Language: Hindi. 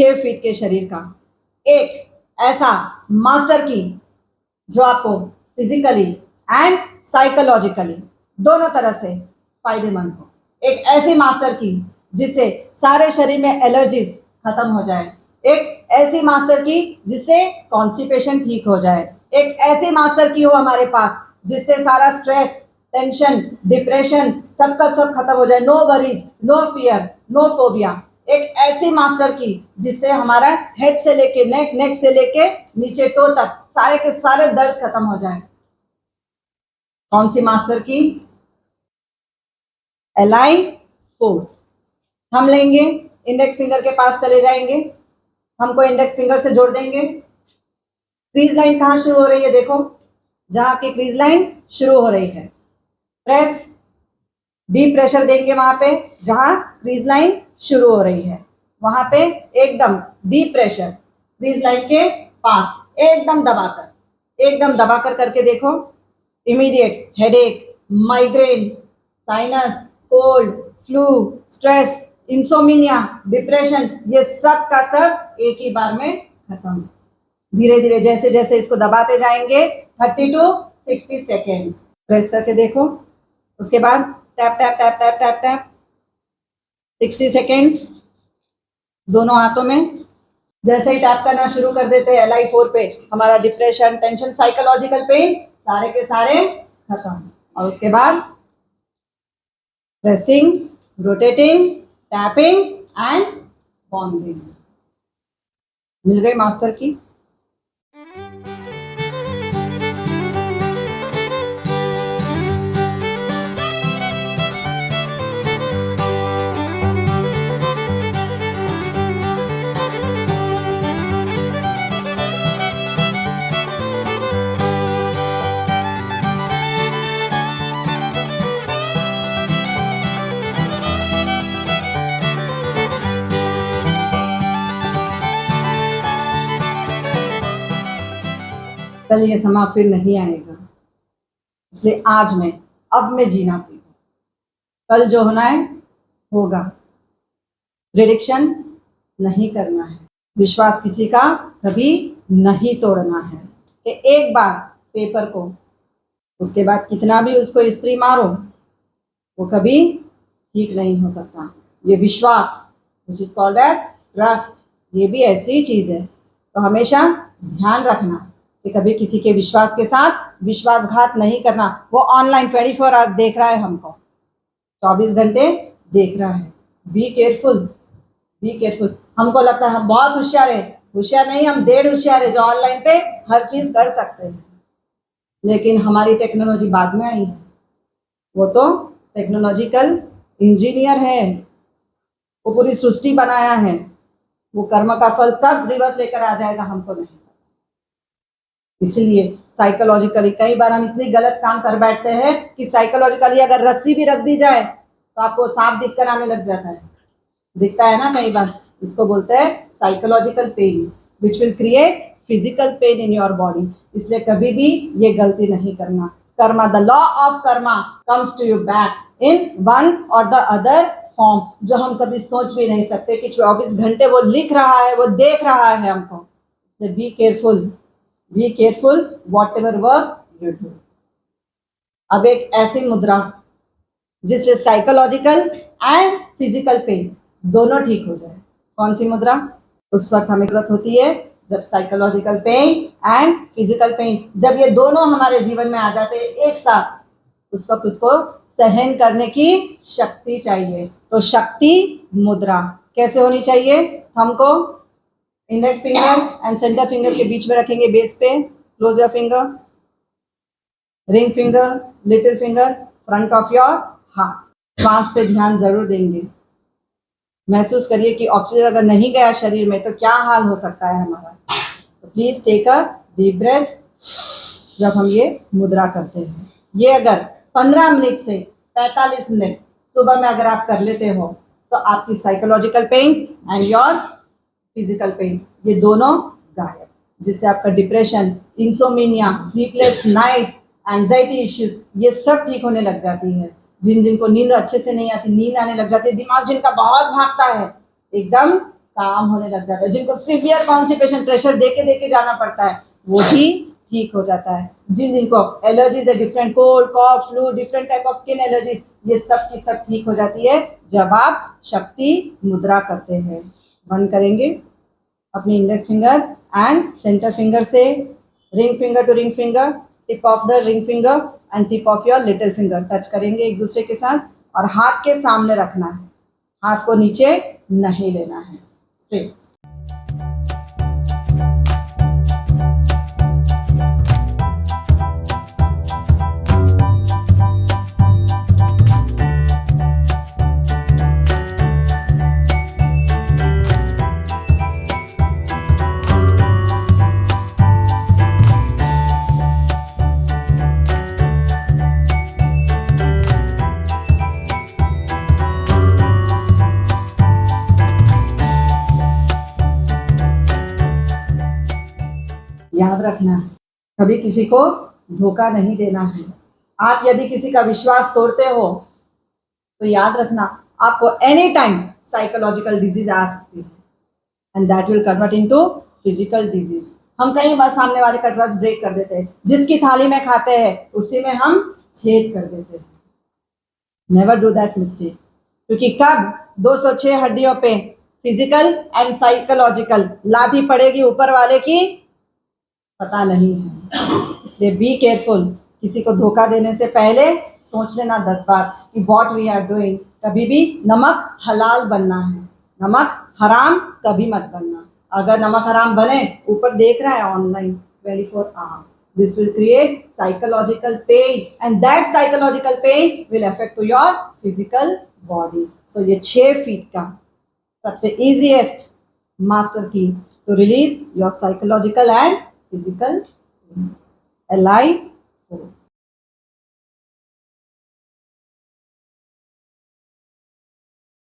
6 फीट के शरीर का, एक ऐसा मास्टर की जो आपको फिजिकली एंड साइकोलॉजिकली दोनों तरह से फायदेमंद हो, एक ऐसी मास्टर की जिससे सारे शरीर में एलर्जीज खत्म हो जाए, एक ऐसी मास्टर की जिससे कॉन्स्टिपेशन ठीक हो जाए, एक ऐसी मास्टर की हो हमारे पास जिससे सारा स्ट्रेस, टेंशन, डिप्रेशन सबका सब खत्म हो जाए, no worries, no fear, no phobia, एक ऐसी मास्टर की जिससे हमारा हेड से लेके नेक, नेक से लेके नीचे टो तक सारे के सारे दर्द खत्म हो जाए। कौन सी मास्टर की? अलाइन 4। हम लेंगे, इंडेक्स फिंगर के पास चले जाएंगे, हमको इंडेक्स फिंगर से जोड़ देंगे। क्रीज लाइन कहाँ शुरू हो रही है? देखो, जहां की क्रीज लाइन शुरू हो रही है, प्रेस, डीप प्रेशर देंगे वहां पे जहां क्रीज लाइन शुरू हो रही है, वहां पे एकदम डीप प्रेशर क्रीज लाइन के पास एकदम दबाकर करके देखो, immediate headache, migraine, sinus, cold, flu, stress, insomnia, depression, ये सब का सब एक ही बार में खत्म। धीरे धीरे जैसे जैसे इसको दबाते जाएंगे 30 to 60 सेकेंड्स प्रेस करके देखो, उसके बाद tap tap tap tap tap tap 60 seconds दोनों हाथों में। जैसे ही टैप करना शुरू कर देते हैं LI4 पे, हमारा डिप्रेशन, टेंशन, साइकोलॉजिकल पेन सारे के सारे खत्म। और उसके बाद pressing, rotating, tapping and bonding. मिल गई मास्टर की। कल ये समा फिर नहीं आएगा, इसलिए आज अब मैं जीना सीखूं। कल जो होना है होगा, प्रेडिक्शन नहीं करना है, विश्वास किसी का कभी नहीं तोड़ना है कि एक बार पेपर को, उसके बाद कितना भी उसको इस्त्री मारो वो कभी ठीक नहीं हो सकता। ये विश्वास, which is called as trust, ये भी ऐसी ही चीज है। तो हमेशा ध्यान रखना कि कभी किसी के विश्वास के साथ विश्वासघात नहीं करना। वो ऑनलाइन 24 आवर्स देख रहा है हमको, 24 घंटे देख रहा है। Be careful, be careful. हमको लगता है हम बहुत होशियार है, होशियार नहीं, हम 1.5 होशियार है जो ऑनलाइन पे हर चीज कर सकते हैं। लेकिन हमारी टेक्नोलॉजी बाद में आई है, वो तो टेक्नोलॉजिकल इंजीनियर है, वो पूरी सृष्टि बनाया है। वो कर्म का फल कब रिवर्स लेकर आ जाएगा हमको नहीं। इसलिए साइकोलॉजिकली कई बार हम इतनी गलत काम कर बैठते हैं कि साइकोलॉजिकली अगर रस्सी भी रख दी जाए तो आपको सांप दिखकर आने लग जाता है, दिखता है ना कई बार। इसको बोलते हैं psychological pain which will create physical pain in your body. इसलिए कभी भी ये गलती नहीं करना। Karma, the law of karma comes to you back in one or the other form, जो हम कभी सोच भी नहीं सकते कि 24 घंटे वो लिख रहा है, वो देख रहा है हमको। इसलिए be careful, be careful what ever work you do. अब एक ऐसी मुद्रा जिससे साइकोलॉजिकल एंड फिजिकल पेन दोनों ठीक हो जाए। कौन सी मुद्रा? उस वक्त हमें जरूरत होती है जब psychological pain and physical pain, जब ये दोनों हमारे जीवन में आ जाते हैं एक साथ, उस वक्त उसको सहन करने की शक्ति चाहिए। तो शक्ति मुद्रा कैसे होनी चाहिए? हमको index finger and center finger के बीच में रखेंगे, बेस पे। Close your finger, ring finger, little finger, front of your heart. श्वास पे ध्यान जरूर देंगे। महसूस करिए कि ऑक्सीजन अगर नहीं गया शरीर में तो क्या हाल हो सकता है हमारा। तो please take a deep breath जब हम ये मुद्रा करते हैं। ये अगर 15 मिनट से 45 मिनट सुबह में अगर आप कर लेते हो तो आपकी psychological pains and your physical pains ये दोनों गायब, जिससे आपका depression, insomnia, sleepless nights, anxiety issues ये सब ठीक होने लग जाती है। जिनको नींद अच्छे से नहीं आती, नींद आने लग जाती है, दिमाग जिनका बहुत भागता है, एकदम काम होने लग जाता है। जिनको सीवियर कॉन्स्टिपेशन प्रेशर देके जाना पड़ता है वो भी ठीक हो जाता है। जिनको एलर्जीज है, different cold cough flu, different type of skin allergies, ये सब की सब ठीक हो जाती है जब आप शक्ति मुद्रा करते हैं। बंद करेंगे अपनी index finger and center finger से ring finger to ring finger, tip of the ring finger and tip of your little finger touch करेंगे एक दूसरे के साथ और हाथ के सामने रखना है, हाथ को नीचे नहीं लेना है, स्ट्रेट। याद रखना कभी किसी को धोखा नहीं देना है। आप यदि किसी का विश्वास तोड़ते हो तो याद रखना आपको एनी टाइम साइकोलॉजिकल डिजीज आ सकती है and that will convert into physical disease. हम कई बार सामने वाले का ट्रस्ट ब्रेक कर देते हैं, जिसकी थाली में खाते हैं उसी में हम छेद कर देते हैं। नेवर डू दैट मिस्टेक, क्योंकि कब 206 हड्डियों पे फिजिकल एंड साइकोलॉजिकल लाठी पड़ेगी ऊपर वाले की पता नहीं है। इसलिए बी केयरफुल, किसी को धोखा देने से पहले सोच लेना 10 बार कि व्हाट वी आर डूइंग। कभी भी नमक हलाल बनना है, नमक हराम कभी मत बनना। अगर नमक हराम बने, ऊपर देख रहा है online 24 hours, this will create psychological pain and that psychological pain will affect to your physical body. So ये 6 फीट का सबसे easiest master key to release your psychological and physical alive.